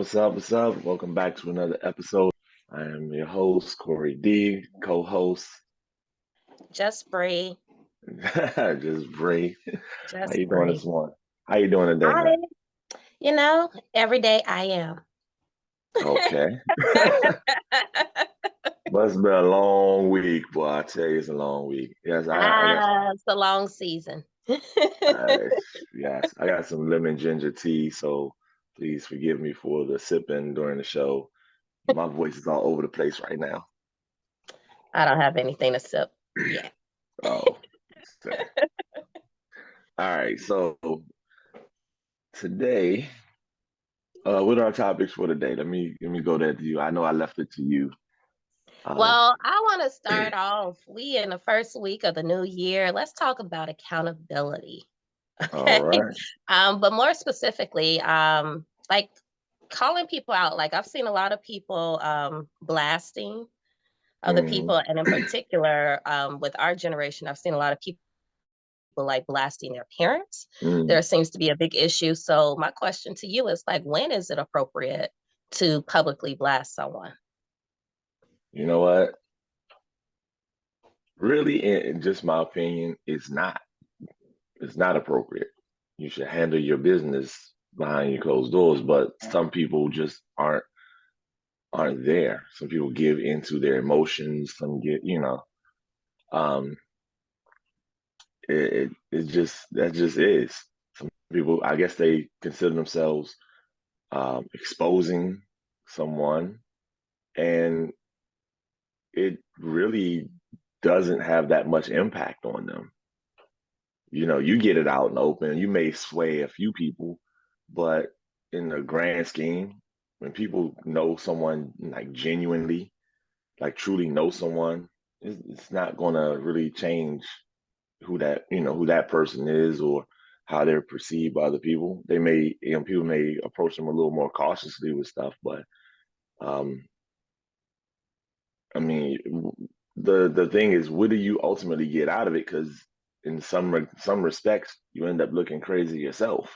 What's up? What's up? Welcome back to another episode. I am your host, Corey D, co-host, Just Bree. just Bree. How Just you doing this Bree. morning? How you doing today, I, man? every day I am. Okay. Must be a long week, boy. I tell you, it's a long week. Yes, I got It's a long season. uh, yes, I got some lemon ginger tea, so please forgive me for the sipping during the show. My voice is all over the place right now. I don't have anything to sip yet. Oh, so- all right. So today. What are our topics for today? Let me go there to you. I know I left it to you. Um, Well, I want to start off. We in the first week of the new year. Let's talk about accountability. all Okay. right. But more specifically, like calling people out. Like I've seen a lot of people blasting other Mm, people, and in particular, with our generation, I've seen a lot of people like blasting their parents. mm. There seems to be a big issue. So my question to you is like, when is it appropriate to publicly blast someone? You know what? Really, in just my opinion, it's not. It's not appropriate. You should handle your business behind your closed doors, but some people just aren't there. Some people give into their emotions. Some um, it just that just is. Some people, I guess, they consider themselves exposing someone, and it really doesn't have that much impact on them. You get it out in the open, you may sway a few people, but in the grand scheme, when people know someone like genuinely, like truly know someone, it's not going to really change who that person is or how they're perceived by other people. People may approach them a little more cautiously with stuff, but um, I mean, the thing is, what do you ultimately get out of it? Because in some respects, you end up looking crazy yourself,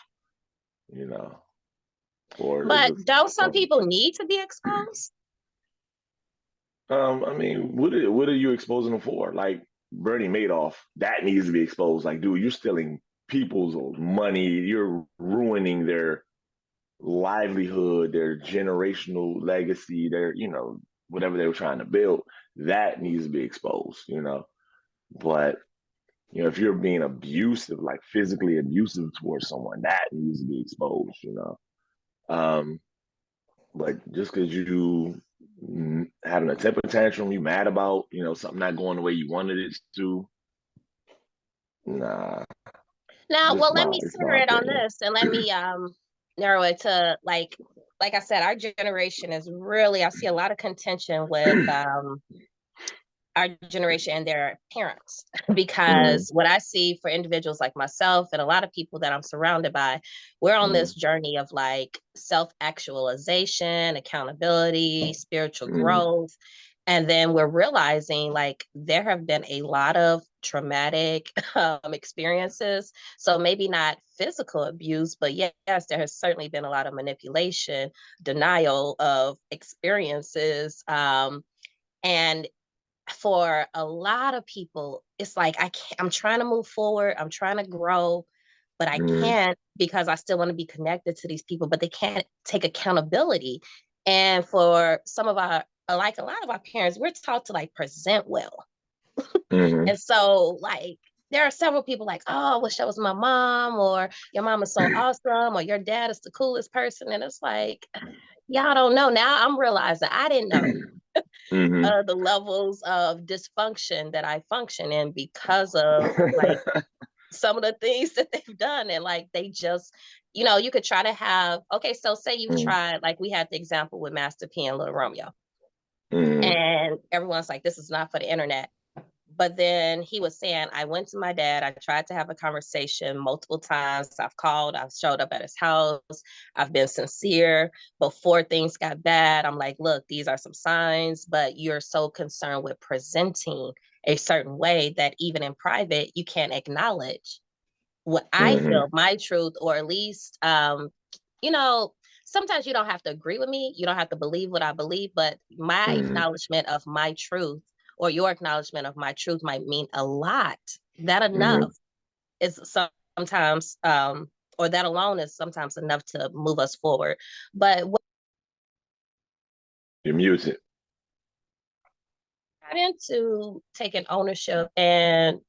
you know, or is But it don't some something? people need to be exposed? I mean, what are you exposing them for? Like Bernie Madoff, that needs to be exposed. Like, dude, you're stealing people's money. You're ruining their livelihood, their generational legacy, whatever they were trying to build. That needs to be exposed. But if you're being abusive, like physically abusive towards someone, that needs to be exposed. Um, but just because you having a temper tantrum, you mad about, something not going the way you wanted it to, nah, Now, just well, let my me it's center my it on opinion. this and let me narrow it to like I said, our generation is really, I see a lot of contention with our generation and their parents Mm, because what I see for individuals like myself and a lot of people that I'm surrounded by, we're on mm, this journey of like self-actualization, accountability, spiritual mm, growth. And then we're realizing like there have been a lot of traumatic experiences. So maybe not physical abuse, but yes, there has certainly been a lot of manipulation, denial of experiences. And for a lot of people, it's like I'm trying to move forward, I'm trying to grow, but I mm, can't because I still want to be connected to these people, but they can't take accountability. And for some of our, like a lot of our parents, we're taught to like present well. mm, And so like there are several people like, oh, I wish that was my mom, or your mom is so awesome, or your dad is the coolest person. And it's like, y'all don't know. Now I'm realizing I didn't know mm, the levels of dysfunction that I function in because of like some of the things that they've done. And like they just, you could try to have, okay, so say you've mm, tried, like we had the example with Master P and Little Romeo, mm, and everyone's like, this is not for the internet. But then he was saying, I went to my dad. I tried to have a conversation multiple times. I've called, I've showed up at his house. I've been sincere. Before things got bad, I'm like, look, these are some signs, but you're so concerned with presenting a certain way that even in private, you can't acknowledge what I mm, feel, my truth, or at least, you know, sometimes you don't have to agree with me, you don't have to believe what I believe, but my Mm-hmm. acknowledgement of my truth or your acknowledgement of my truth might mean a lot. That Mm-hmm. enough is sometimes, or that alone is sometimes enough to move us forward. But what You're muted. I got into taking ownership and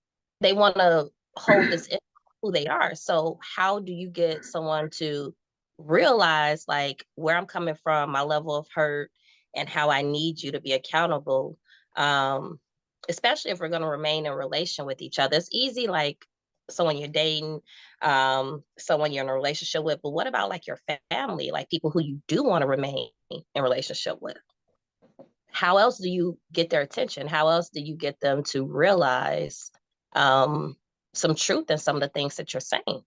they want to hold this in who they are. So how do you get someone to realize like where I'm coming from, my level of hurt, and how I need you to be accountable? Um, Especially if we're going to remain in relation with each other. It's easy, like someone you're dating, someone you're in a relationship with, but what about like your family, like people who you do want to remain in relationship with? How else do you get their attention? How else do you get them to realize um, some truth in some of the things that you're saying?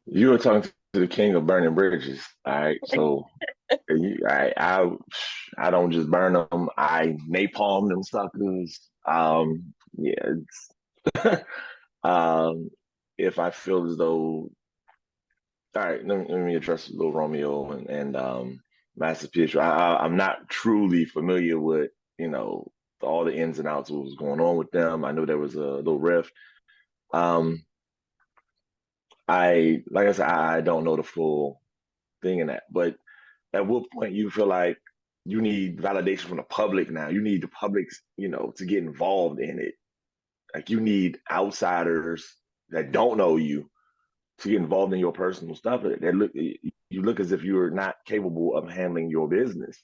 You were talking to the king of burning bridges. All right. So I don't just burn them. I napalm them suckers. Yeah. Um, if I feel as though, all right, let me address Little Romeo and Master Pietro. I'm not truly familiar with, you know, all the ins and outs of what was going on with them. I know there was a little rift. Um, like I said, I don't know the full thing in that, but at what point you feel like you need validation from the public now? You need the public's, you know, to get involved in it. Like you need outsiders that don't know you to get involved in your personal stuff. That look, you look as if you're not capable of handling your business.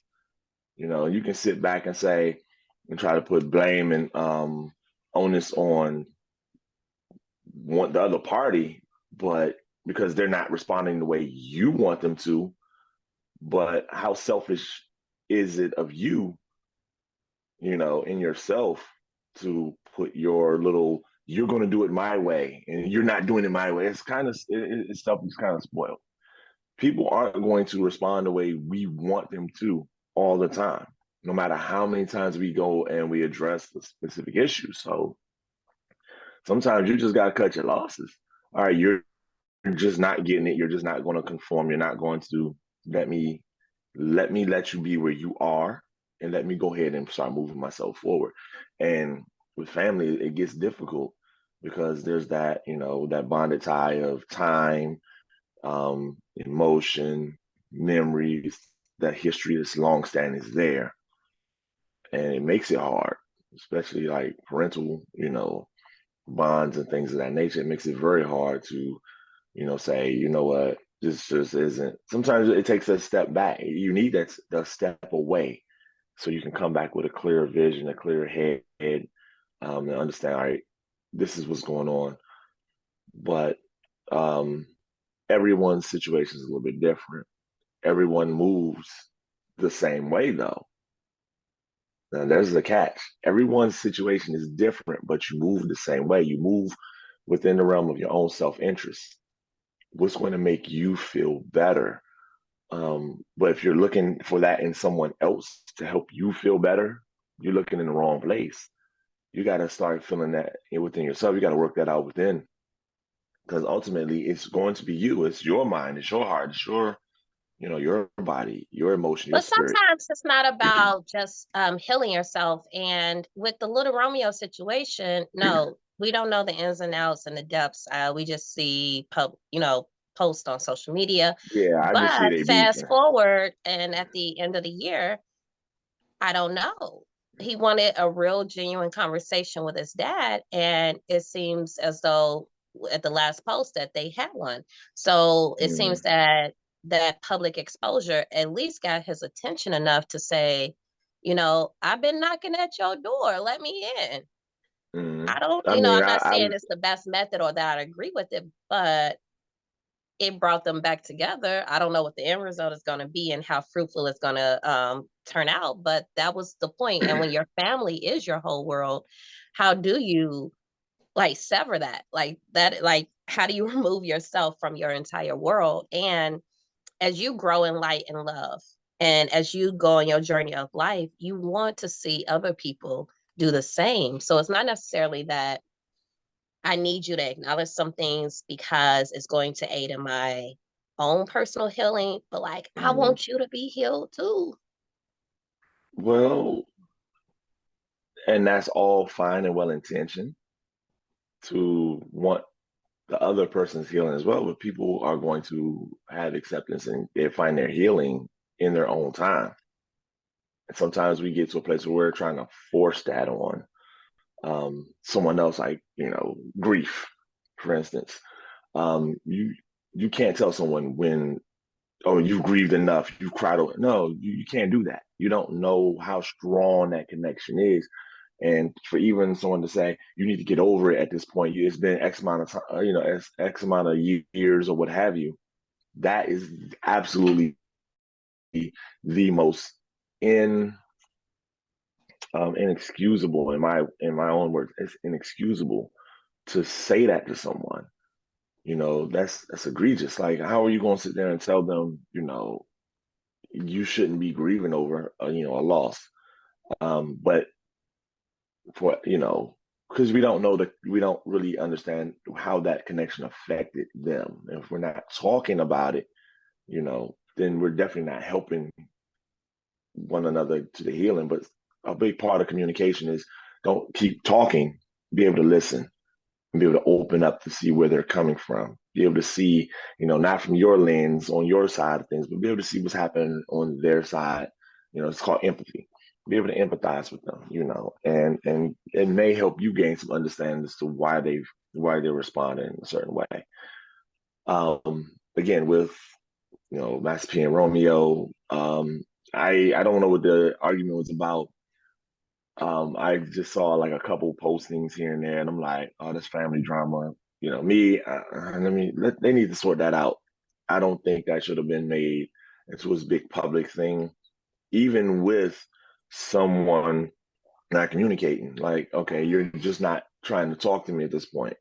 You know, you can sit back and say and try to put blame and onus on the other party, but because they're not responding the way you want them to. But how selfish is it of you, you know, in yourself to put your little, you're going to do it my way and you're not doing it my way. It's kind of, it's stuff that's kind of spoiled. People aren't going to respond the way we want them to all the time, no matter how many times we go and we address the specific issue. So sometimes you just got to cut your losses. All right, you're just not getting it. You're just not going to conform. You're not going to let me let you be where you are and let me go ahead and start moving myself forward. And with family, it gets difficult because there's that, you know, that bonded tie of time, emotion, memories, that history that's long standing is there. And it makes it hard, especially like parental, you know, bonds and things of that nature. It makes it very hard to, you know, say, you know what, this just isn't. Sometimes it takes a step back. You need that step away so you can come back with a clearer vision, a clearer head, and understand, all right, this is what's going on. But um, everyone's situation is a little bit different. Everyone moves the same way, though. Now, there's the catch. Everyone's situation is different, but you move the same way. You move within the realm of your own self interest. What's going to make you feel better? But if you're looking for that in someone else to help you feel better, you're looking in the wrong place. You got to start feeling that within yourself. You got to work that out within because ultimately it's going to be you. It's your mind. It's your heart. It's your, you know, your body, your emotion, your But spirit. sometimes it's not about just healing yourself. And with the Little Romeo situation, no, we don't know the ins and outs and the depths. We just see posts on social media. Yeah, I just see But they fast beefing. forward, and at the end of the year, I don't know. He wanted a real genuine conversation with his dad, and it seems as though at the last post that they had one. So it seems Mm, that that public exposure at least got his attention enough to say, I've been knocking at your door, let me in. mm. I don't, I mean, I'm not saying it's the best method or that I agree with it, but it brought them back together. I don't know what the end result is going to be and how fruitful it's going to turn out, but that was the point. And when your family is your whole world, how do you like sever that? Like that, like how do you remove yourself from your entire world? And as you grow in light and love, and as you go on your journey of life, you want to see other people do the same. So it's not necessarily that I need you to acknowledge some things because it's going to aid in my own personal healing, but like, I Mhm. want you to be healed too. Well, and that's all fine and well intentioned to want the other person's healing as well, but people are going to have acceptance and they find their healing in their own time. And sometimes we get to a place where we're trying to force that on someone else, like, grief, for instance. You can't tell someone when, oh, you've grieved enough, you've cried over. No, you can't do that. You don't know how strong that connection is. And for even someone to say you need to get over it at this point, it's been X amount of time, X amount of years or what have you. That is absolutely the most in inexcusable in my own words. It's inexcusable to say that to someone. That's egregious. Like, how are you going to sit there and tell them, you shouldn't be grieving over, a loss? But for because we don't really understand how that connection affected them. And if we're not talking about it, then we're definitely not helping one another to the healing. But a big part of communication is don't keep talking, be able to listen and be able to open up to see where they're coming from, be able to see, not from your lens on your side of things, but be able to see what's happening on their side. It's called empathy. Be able to empathize with them, and it may help you gain some understanding as to why they're responding in a certain way. Again, with Master P and Romeo, I don't know what the argument was about. I just saw like a couple postings here and there, and I'm like, oh, this family drama. They need to sort that out. I don't think that should have been made into this big public thing, even with someone not communicating. Like, okay, you're just not trying to talk to me at this point.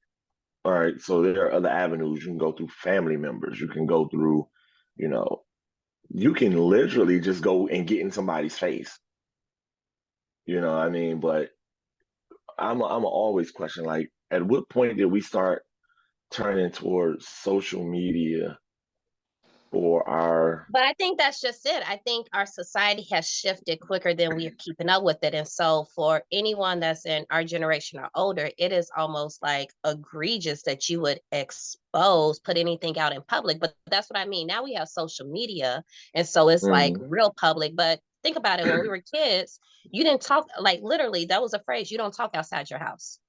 All right, so there are other avenues. You can go through family members. You can go through, you know, you can literally just go and get in somebody's face. What I mean? But I'm always question, like, at what point did we start turning towards social media for our But I think that's just it. I think our society has shifted quicker than we are keeping up with it. And so, for anyone that's in our generation or older, it is almost like egregious that you would put anything out in public. But that's what I mean. Now we have social media. And so it's like Mhm. real public. But think about it, when we were kids, you didn't talk, like, literally, that was a phrase, you don't talk outside your house.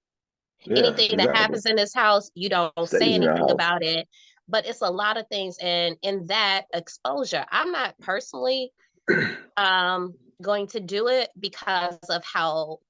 Yeah, Anything that exactly. happens in this house, you don't say Stays in your anything house. about it. But it's a lot of things, and in that exposure, I'm not personally going to do it because of how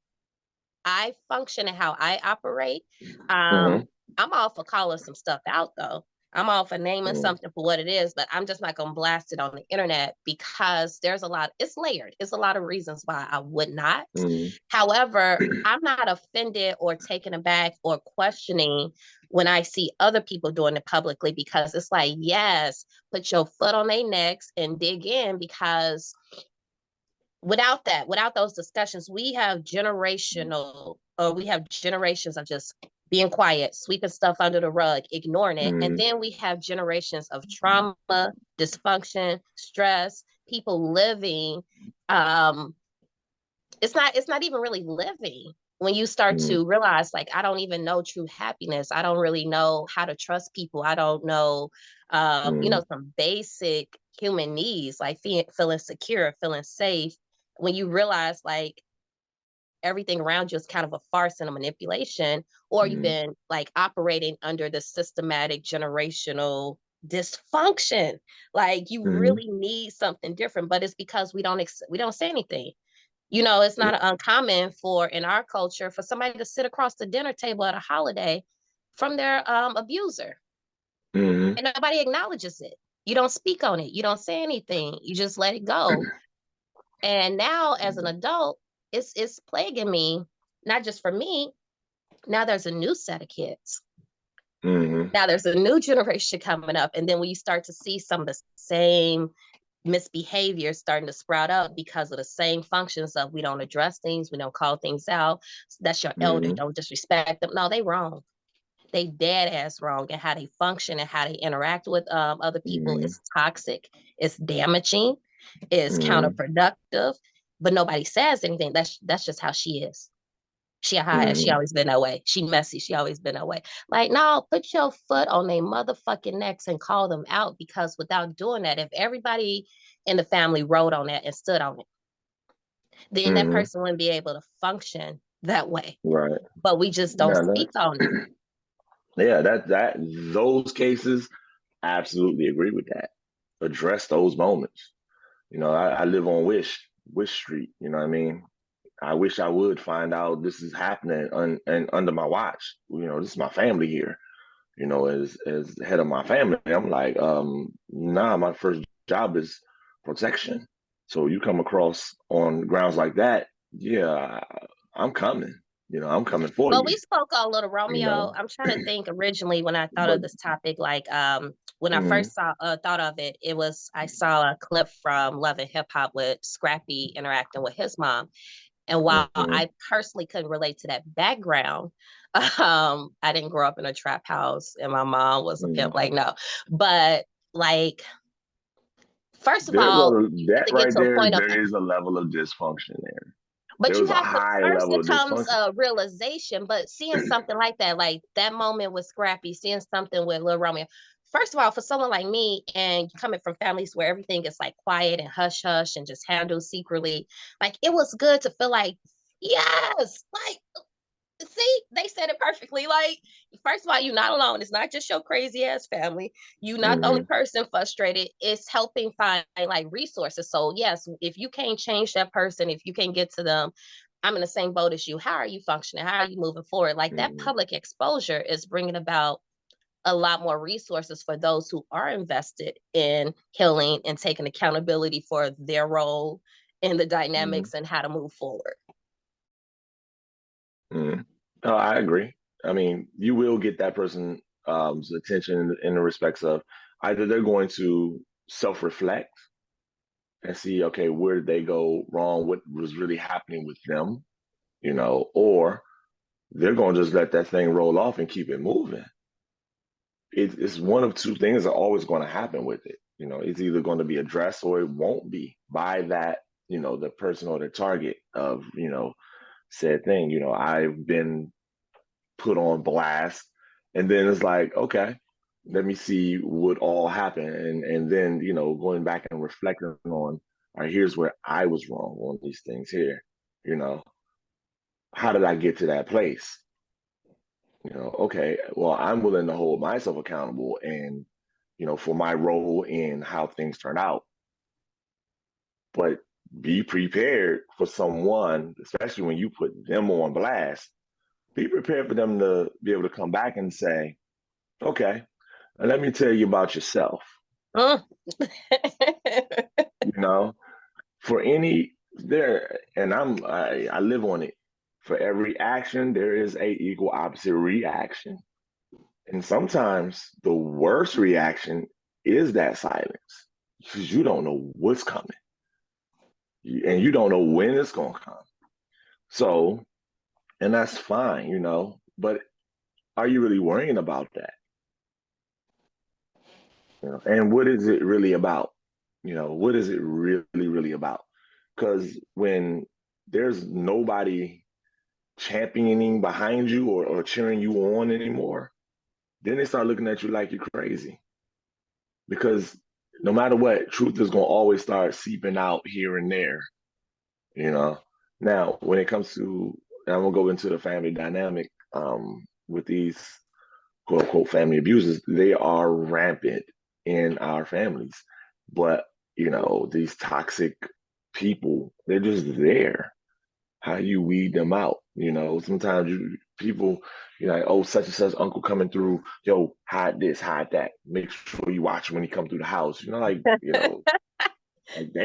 I function and how I operate. Hmm. I'm all for calling some stuff out though. I'm all for naming Hmm. something for what it is, but I'm just not going to blast it on the internet because it's layered. It's a lot of reasons why I would not. Hmm. However, I'm not offended or taken aback or questioning when I see other people doing it publicly, because it's like, yes, put your foot on their necks and dig in, because without those discussions, we have generations of just being quiet, sweeping stuff under the rug, ignoring it. And Hmm. then we have generations of trauma, dysfunction, stress, people living. Um, it's not even really living when you start Hmm. to realize, like, I don't even know true happiness. I don't really know how to trust people. I don't know Hmm. some basic human needs, like feeling secure, feeling safe, when you realize, like, everything around you is kind of a farce and a manipulation, or you've Hmm. been like operating under the systematic generational dysfunction. Like, you Hmm. really need something different, but it's because we don't say anything. It's Yeah. not uncommon for, in our culture, for somebody to sit across the dinner table at a holiday from their abuser, Hmm. and nobody acknowledges it. You don't speak on it. You don't say anything. You just let it go. And now, as an adult, it's plaguing me. Not just for me. Now there's a new set of kids. Hmm. Now there's a new generation coming up, and then when you start to see some of the same misbehavior starting to sprout up because of the same functions of, we don't address things, we don't call things out. That's your elder. Hmm. Don't disrespect them. No, they wrong. they dead ass wrong, and how they function and how they interact with other people Mm-hmm. is toxic, it's damaging, it's Mm-hmm. counterproductive, but nobody says anything. That's just how she is. She a high ass. She Mm-hmm. always been that way. She messy. She always been that way. Like, no, put your foot on their motherfucking necks and call them out, because without doing that, if everybody in the family wrote on that and stood on it, then that Mm-hmm. person wouldn't be able to function that way. Right. But we just don't Now speak that, on it. yeah, that those cases, I absolutely agree with that. Address those moments. You know, I live on Wish Street. You know what I mean? I wish I would find out this is happening and under my watch. You know, this is my family here. You know, as the head of my family, I'm like, nah, my first job is protection. So you come across on grounds like that, yeah, I'm coming. You know, I'm coming for Well, you. we spoke on Little You Romeo. know, I'm trying to think originally when I thought but of this topic, like when I mm, first saw thought of it, it was I saw a clip from Love and Hip Hop with Scrappy interacting with his mom. And while mhm, I personally couldn't relate to that background, I didn't grow up in a trap house and my mom was a pimp. mm. Like, no. But like, first of There's all, a you have that to get right to a there. point of, There is a level of dysfunction there. but you There's a have to, high first level it of comes dysfunction. a realization, but seeing something like that moment with Scrappy, seeing something with Lil Romeo, first of all, for someone like me and coming from families where everything is like quiet and hush hush and just handled secretly, like it was good to feel like, yes, like, see, they said it perfectly. Like, first of all, you're not alone. It's not just your crazy ass family. You're not the only Hmm. person frustrated. It's helping find like resources. So, yes, if you can't change that person, if you can't get to them, I'm in the same boat as you. How are you functioning? How are you moving forward? Like, that Hmm. public exposure is bringing about a lot more resources for those who are invested in healing and taking accountability for their role in the Hmm. dynamics and how to move forward. Hmm. No, I agree. I mean, you will get that person's attention in the respects of either they're going to self-reflect and see, okay, where did they go wrong? What was really happening with them? You know, or they're going to just let that thing roll off and keep it moving. It's one of two things that are always going to happen with it. You know, it's either going to be addressed or it won't be by that, you know, the person or the target of, you know, said thing. You know, I've been put on blast, and then it's like, okay, let me see what all happened, and then you know, going back and reflecting on, all right, here's where I was wrong on these things here. You know, how did I get to that place? You know, okay, well, I'm willing to hold myself accountable and, you know, for my role in how things turn out. But be prepared for someone, especially when you put them on blast, be prepared for them to be able to come back and say, okay, and let me tell you about yourself. Mm. You know, for any there, and I live on it. For every action, there is a equal opposite reaction. And sometimes the worst reaction is that silence because you don't know what's coming and you don't know when it's going to come. So, and that's fine, you know, but are you really worrying about that? You know, and what is it really about? You know, what is it really about? Because when there's nobody championing behind you or cheering you on anymore, then they start looking at you like you're crazy. Because no matter what, truth is going to always start seeping out here and there, you know. Now, when it comes to, and I'm going to go into the family dynamic with these quote unquote family abusers, they are rampant in our families. But, you know, these toxic people, they're just there. How you weed them out? You know, sometimes people, you're like, oh, such and such uncle coming through, yo, hide this, hide that. Make sure you watch him when he come through the house. You know, like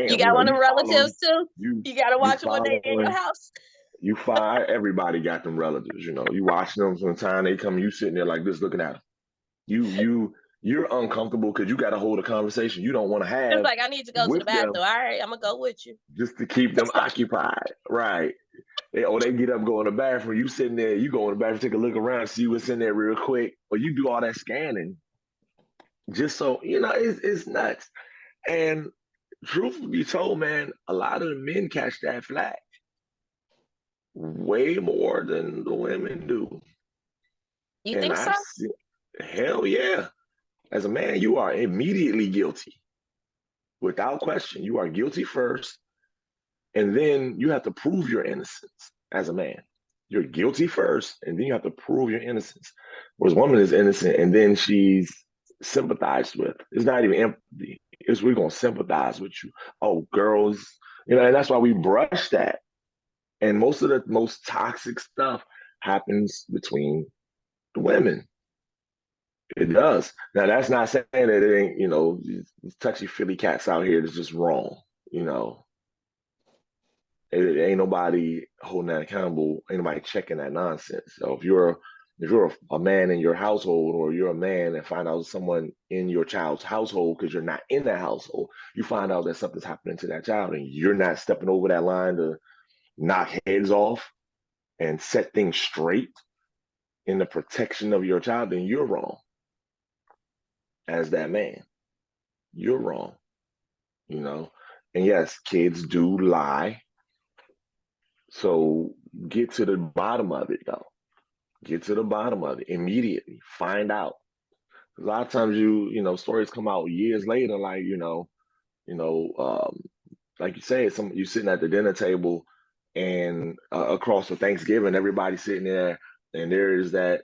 You damn, you got know, one of them relatives too? you You gotta you watch them when they in your following, house. you fire. Everybody got them relatives. You know, you watching them sometime they come, you sitting there like this, looking at them. You're uncomfortable because you got to hold a conversation you don't want to It's have like, I need to go to the with them bathroom. All right, I'm gonna go with you. just to keep them occupied, right? They get up, go in the bathroom. You sitting there, you go in the bathroom, take a look around, see what's in there real quick, or you do all that scanning just so it's nuts. And truth be told, man, a lot of the men catch that flag way more than the women do. You And think so? I've seen, hell yeah. As a man, you are immediately guilty. Without question, you are guilty first, and then you have to prove your innocence as a man. You're guilty first, and then you have to prove your innocence. Whereas woman is innocent, and then she's sympathized with. It's not even empathy. It's we're gonna sympathize with you. Oh, girls, and that's why we brush that. And most of the most toxic stuff happens between the women. It does. Now that's not saying that it ain't, these touchy feely cats out here that's just wrong. You know, it ain't nobody holding that accountable. Ain't nobody checking that nonsense. So if you're a man in your household, or you're a man and find out someone in your child's household because you're not in that household, you find out that something's happening to that child and you're not stepping over that line to knock heads off and set things straight in the protection of your child, then you're wrong as that man. You're wrong, you know. And yes, kids do lie. So get to the bottom of it, though. Get to the bottom of it immediately. Find out. A lot of times, stories come out years later, like you know, um, like you said, you sitting at the dinner table, and across for Thanksgiving, everybody's sitting there, and there is that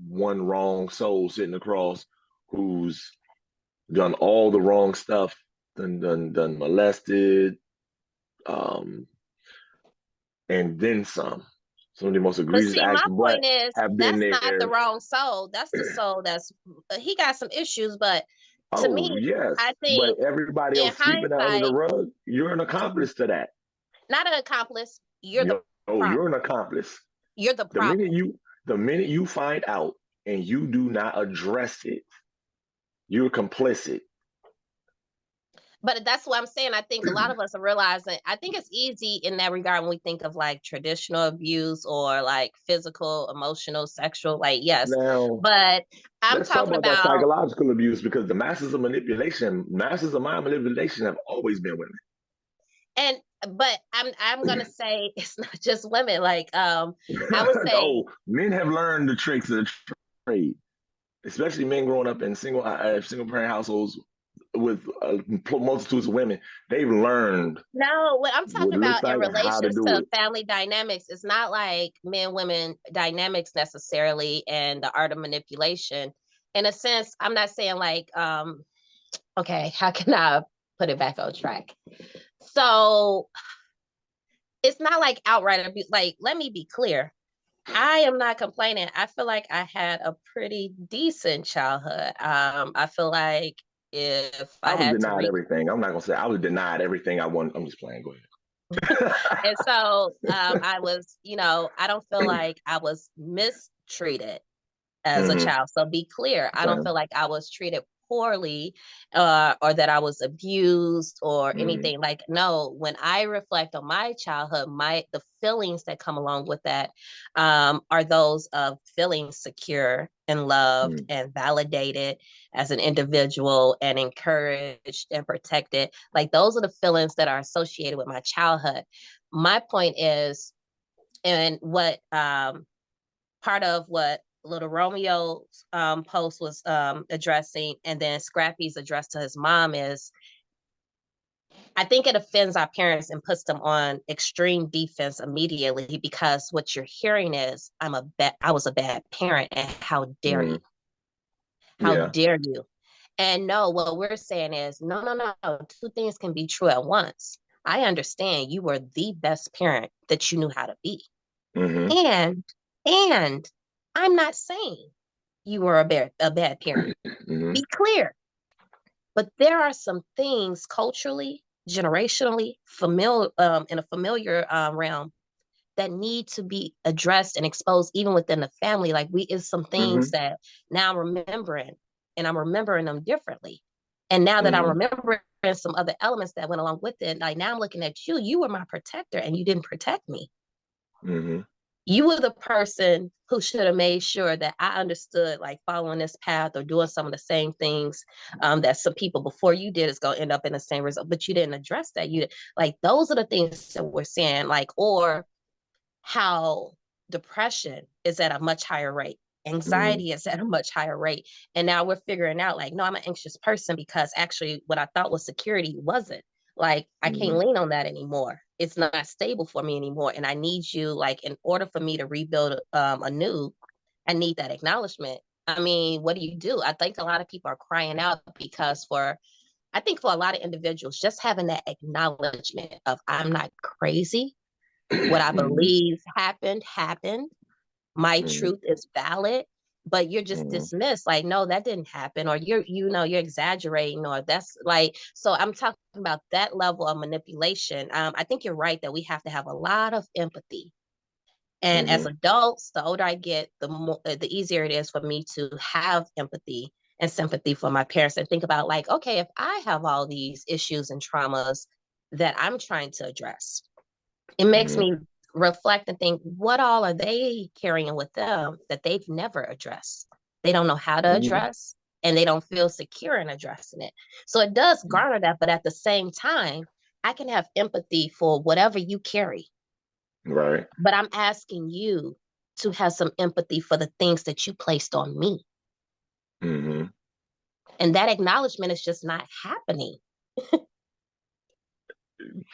one wrong soul sitting across who's done all the wrong stuff, done molested, um, and then some. Some of the most But egregious see, acts my of what point is have been that's not the there. wrong soul. That's the soul that's he got some issues, but to Oh, me, yes. I But think everybody in else sweeping that under the hindsight, rug, you're an accomplice to that. not an accomplice, you're the You're problem. an accomplice. You're the The minute problem. you the minute you find out and you do not address it, you're complicit. But that's what I'm saying. I think a lot of us are realizing, I think it's easy in that regard when we think of like traditional abuse or like physical, emotional, sexual, like, yes. Now, But I'm let's talk talking about that about, psychological abuse, because the masters of mind manipulation have always been women. and but I'm gonna say it's not just women. Like I would say Oh, men have learned the tricks of the trade, especially men growing up in single parent households with multitudes of women. They've learned no, what I'm what talking it looks about in like, how to relations do to it. family dynamics, it's not like men women dynamics necessarily and the art of manipulation. In a sense, I'm not saying like okay, how can I put it back on track? So it's not like outright abuse. Like, let me be clear. I am not complaining. I feel like I had a pretty decent childhood. I feel like if I I was had to denied everything. I'm not gonna say I was denied everything I wanted. I'm just playing. Go and so ahead. I was, I don't feel like I was mistreated as a Hmm. child. So be clear, I don't Okay. feel like I was treated poorly or that I was abused or Hmm. anything. Like, no, when I reflect on my childhood, the feelings that come along with that are those of feeling secure and loved Hmm. and validated as an individual and encouraged and protected. Like, those are the feelings that are associated with my childhood. My point is, and what part of what Little Romeo's post was addressing, and then Scrappy's address to his mom is, I think it offends our parents and puts them on extreme defense immediately because what you're hearing is, I was a bad parent, and how dare Hmm. you? How Yeah. dare you? And no, what we're saying is, no, no, no. Two things can be true at once. I understand you were the best parent that you knew how to be. Hmm. And and I'm not saying you were a bad parent. Hmm. Be clear. But there are some things culturally, generationally, in a familiar realm that need to be addressed and exposed even within the family. Like we is some things Hmm. that now I'm remembering, and I'm remembering them differently. And now that I'm Hmm. remembering some other elements that went along with it, like now I'm looking at you, you were my protector and you didn't protect me. Mm-hmm. You were the person who should have made sure that I understood, like, following this path or doing some of the same things that some people before you did is going to end up in the same result, but you didn't address that. You like those are the things that we're saying, like, or how depression is at a much higher rate. Mm-hmm. Anxiety is at a much higher rate. And now we're figuring out, like, no, I'm an anxious person because actually what I thought was security wasn't. Like, I can't Mm-hmm. lean on that anymore. It's not stable for me anymore. And I need you, like, in order for me to rebuild anew, I need that acknowledgement. I mean, what do? I think a lot of people are crying out because I think for a lot of individuals, just having that acknowledgement of I'm not crazy, what I Mm-hmm. believe happened, happened. My Mm-hmm. truth is valid, but you're just Mm-hmm. dismissed like, no, that didn't happen, or you're exaggerating, or that's like, so I'm talking about that level of manipulation. I think you're right that we have to have a lot of empathy. And as Mm-hmm. adults, the older I get, the easier it is for me to have empathy and sympathy for my parents and think about like, okay, if I have all these issues and traumas that I'm trying to address, it makes Mm-hmm. me reflect and think, what all are they carrying with them that they've never addressed? They don't know how to Mm-hmm. address and they don't feel secure in addressing it. So it does garner that, but at the same time, I can have empathy for whatever you carry, Right. but I'm asking you to have some empathy for the things that you placed on me. Mm-hmm. And that acknowledgement is just not happening.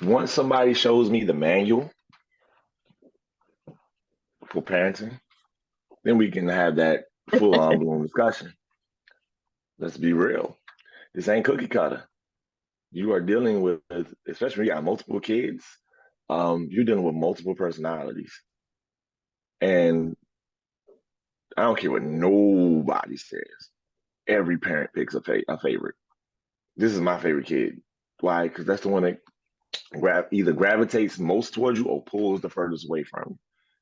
Once somebody shows me the manual for parenting, then we can have that full on blown discussion. Let's be real. This ain't cookie cutter. You are dealing with, especially when you got multiple kids, you're dealing with multiple personalities. And I don't care what nobody says. Every parent picks a favorite. This is my favorite kid. Why? Because that's the one that either gravitates most towards you or pulls the furthest away from you.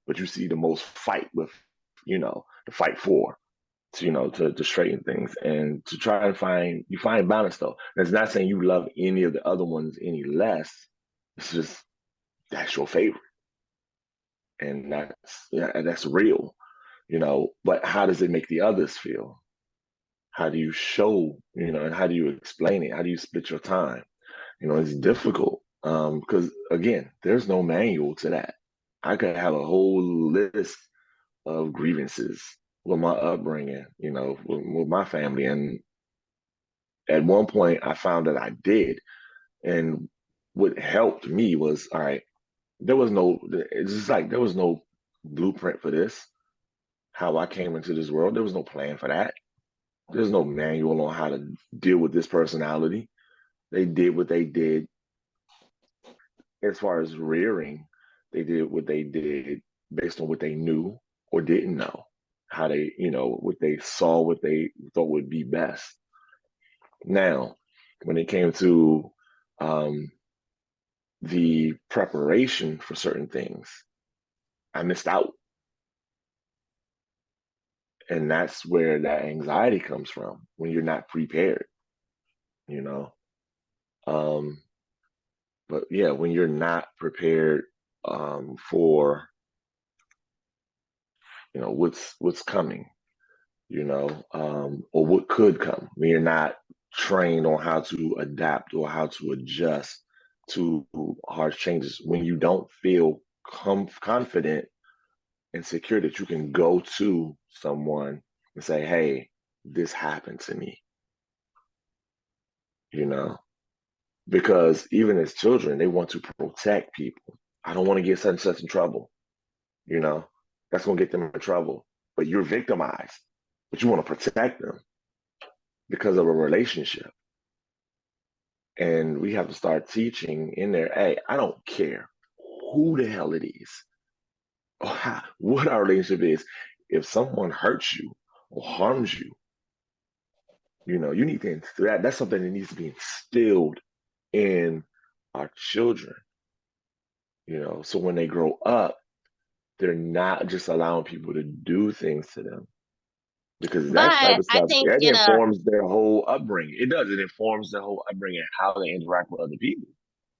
But you see the most fight with, the fight for. To straighten things and to try and find balance though. That's not saying you love any of the other ones any less. It's just that's your favorite, and that's real, But how does it make the others feel? How do you show, and how do you explain it? How do you split your time? It's difficult because again, there's no manual to that. I could have a whole list of grievances with my upbringing, with my family, and at one point I found that I did. And what helped me was, all right, it's just like there was no blueprint for this, how I came into this world. There was no plan for that. There's no manual on how to deal with this personality. They did what they did as far as rearing. They did what they did based on what they knew or didn't know, how they, what they saw, what they thought would be best. Now, when it came to um, the preparation for certain things, I missed out. And that's where that anxiety comes from when you're not prepared, you know? Um, but yeah, when you're not prepared for, what's coming, or what could come, when you're not trained on how to adapt or how to adjust to harsh changes, when you don't feel confident and secure that you can go to someone and say, hey, this happened to me, you know? Because even as children, they want to protect people. I don't want to get such and such in trouble, you know? That's going to get them in trouble. But you're victimized, but you want to protect them because of a relationship. And we have to start teaching in there, hey, I don't care who the hell it is or what our relationship is. If someone hurts you or harms you, you need to instill that. That's something that needs to be instilled in our children, so when they grow up, they're not just allowing people to do things to them because that type But of I stuff think that in a informs their whole upbringing. It does. It informs their whole upbringing, how they interact with other people.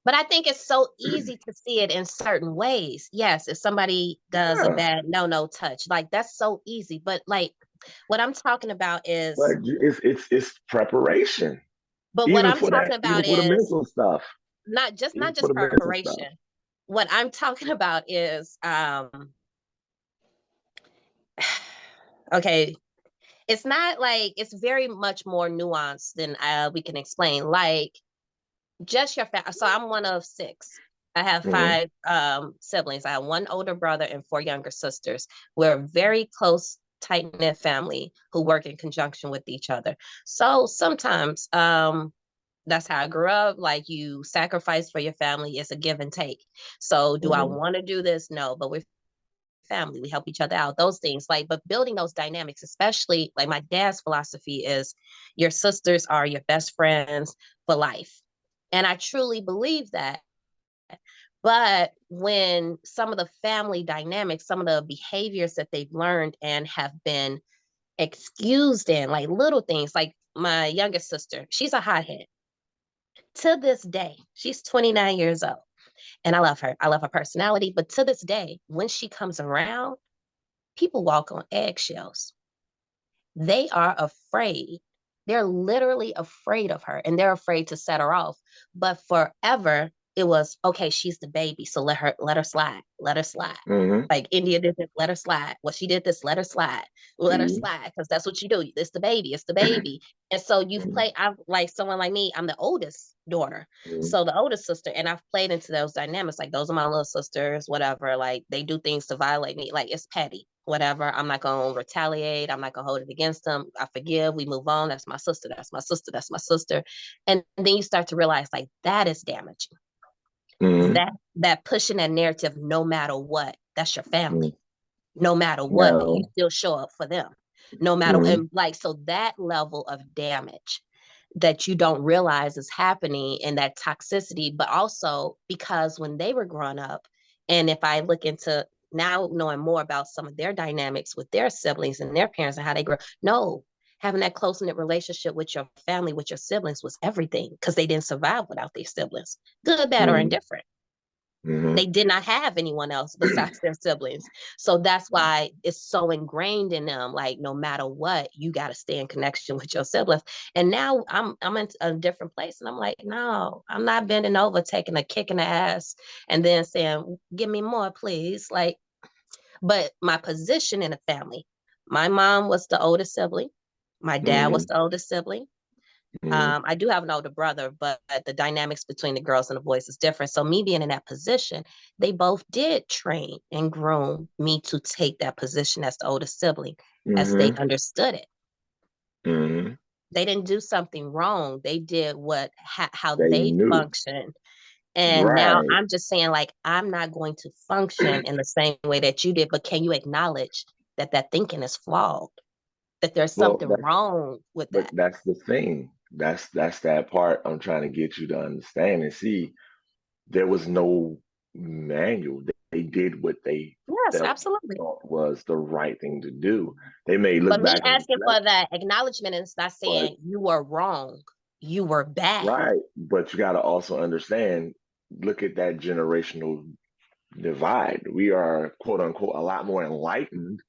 But I think it's so easy to see it in certain ways. Yes, if somebody does a Yeah, bad no touch, like that's so easy. But like what I'm talking about but is, it's preparation, but what even I'm for that, talking even about for the is mental stuff, not even for just the mental stuff. preparation. What I'm talking about is okay, it's not like it's very much more nuanced than we can explain. Like just your family. So I'm one of six. I have Hmm. five siblings. I have one older brother and four younger sisters. We're a very close, tight knit family who work in conjunction with each other. So sometimes that's how I grew up. Like you sacrifice for your family. It's a give and take. So do I Hmm. want to do this? No, but we're family. We help each other out. Those things like, but building those dynamics, especially like my dad's philosophy is your sisters are your best friends for life. And I truly believe that. But when some of the family dynamics, some of the behaviors that they've learned and have been excused in, like little things, like my youngest sister, she's a hothead. To this day, she's 29 years old. And I love her. I love her personality. But to this day, when she comes around, people walk on eggshells. They are afraid. They're literally afraid of her and they're afraid to set her off. But forever, it was okay, she's the baby. So let her slide. Let her slide. Hmm. Like India did this, let her slide. Well, she did this, let her slide. Let her See. slide. Because that's what you do. It's the baby. It's the baby. And so you've Hmm. played, I've like someone like me, I'm the oldest daughter. Hmm. So the oldest sister, and I've played into those dynamics. Like those are my little sisters, whatever. Like they do things to violate me. Like it's petty, whatever. I'm not gonna retaliate. I'm not gonna hold it against them. I forgive. We move on. That's my sister. That's my sister. That's my sister. And then you start to realize like that is damaging. Hmm. That pushing that narrative, no matter what, that's your family. No matter what, you Now, still show up for them. No matter, hmm, and like so that level of damage that you don't realize is happening and that toxicity, but also because when they were growing up, and if I look into now knowing more about some of their dynamics with their siblings and their parents and how they grew, no, having that close knit relationship with your family, with your siblings was everything because they didn't survive without their siblings, good, bad, or hmm, indifferent. hmm. They did not have anyone else besides their siblings. So that's why it's so ingrained in them. Like no matter what, you got to stay in connection with your siblings. And now I'm in a different place, and I'm like, no, I'm not bending over, taking a kick in the ass, and then saying, "Give me more, please." Like, but my position in the family, my mom was the oldest sibling, my dad was Hmm. the oldest sibling. Hmm. I do have an older brother, but the dynamics between the girls and the boys is different. So me being in that position, they both did train and groom me to take that position as the oldest sibling, as they Hmm. understood it. Hmm. They didn't do something wrong. They did how They they knew. function. And now Right. I'm just saying, like, I'm not going to function in the same way that you did, but can you acknowledge that that thinking is flawed, that there's Well, something wrong with but that? that's the thing. That's that part I'm trying to get you to understand and see. There was no manual. They did what they Yes, felt absolutely. thought was the right thing to do. They may look But me back and asking reflect, for that acknowledgement is not but saying you were wrong, you were bad. right. But you got to also understand. Look at that generational divide. We are quote unquote a lot more enlightened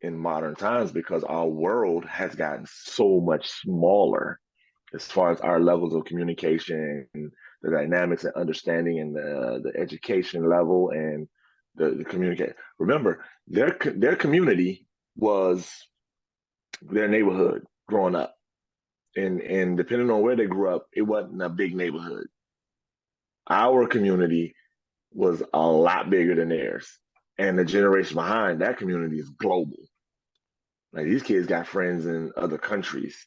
in modern times because our world has gotten so much smaller as far as our levels of communication and the dynamics and understanding and the education level and the communicate. Remember, their community was their neighborhood growing up, and depending on where they grew up, it wasn't a big neighborhood. Our community was a lot bigger than theirs, and the generation behind that community is global. Like these kids got friends in other countries,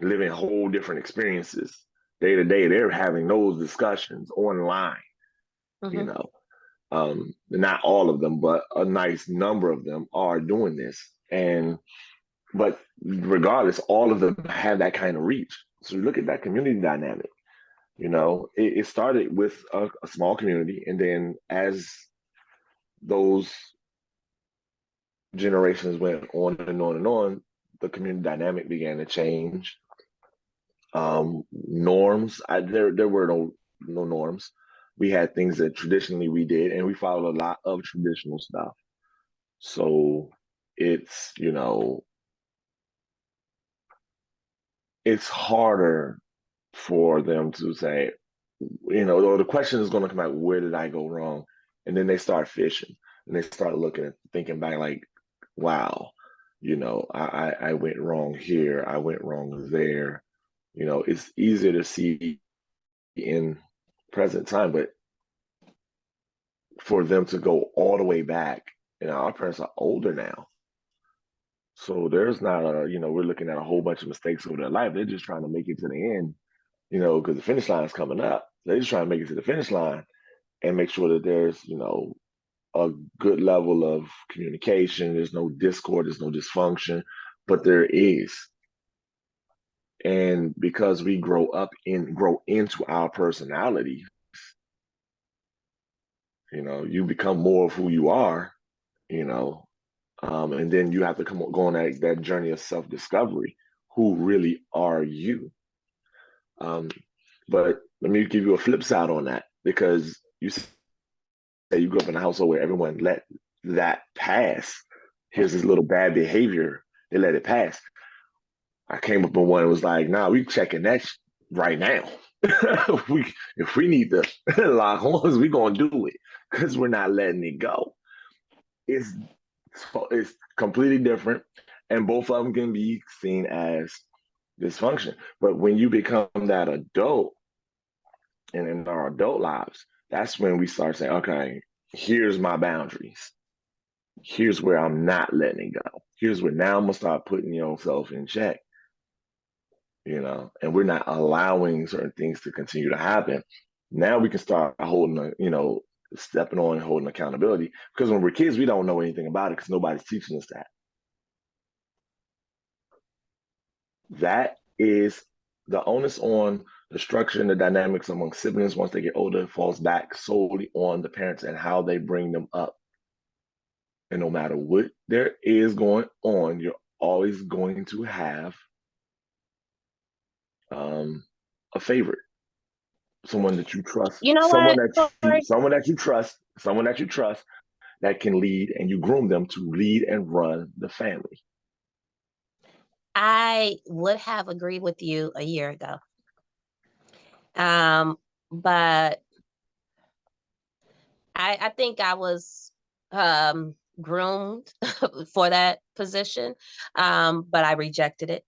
living whole different experiences. Day to day, they're having those discussions online, you Hmm. know. Not all of them, but a nice number of them are doing this. And but regardless, all of them have that kind of reach. So you look at that community dynamic, it started with a small community, and then as those generations went on and on and on, the community dynamic began to change. Norms, there were no norms. We had things that traditionally we did, and we followed a lot of traditional stuff. So it's, it's harder for them to say, or the question is going to come out, where did I go wrong? And then they start fishing and they start looking at thinking back like, wow, I went wrong here, I went wrong there. It's easier to see in present time, but for them to go all the way back, our parents are older now. So there's not we're looking at a whole bunch of mistakes over their life. They're just trying to make it to the end, because the finish line is coming up. They're just trying to make it to the finish line and make sure that there's, a good level of communication. There's no discord, there's no dysfunction, but there is. And because we grow into our personality, you become more of who you are, you know, and then you have to go on that journey of self-discovery. Who really are you? But let me give you a flip side on that, because you say you grew up in a household where everyone let that pass. Here's this little bad behavior, they let it pass. I came up with one that was like, nah, we checking that right now. if we need to lock horns, we gonna do it, because we're not letting it go. It's it's completely different, and both of them can be seen as dysfunction. But when you become that adult and in our adult lives, that's when we start saying, okay, here's my boundaries. Here's where I'm not letting it go. Here's where now I'm gonna start putting yourself in check, and we're not allowing certain things to continue to happen. Now we can start holding, stepping on and holding accountability. Because when we're kids, we don't know anything about it because nobody's teaching us that. That is the onus on the structure and the dynamics among siblings once they get older falls back solely on the parents and how they bring them up. And no matter what there is going on, you're always going to have a favorite, someone that you trust, You know what, Corey? someone that you trust that can lead, and you groom them to lead and run the family. I would have agreed with you a year ago. But I think I was groomed for that position, but I rejected it.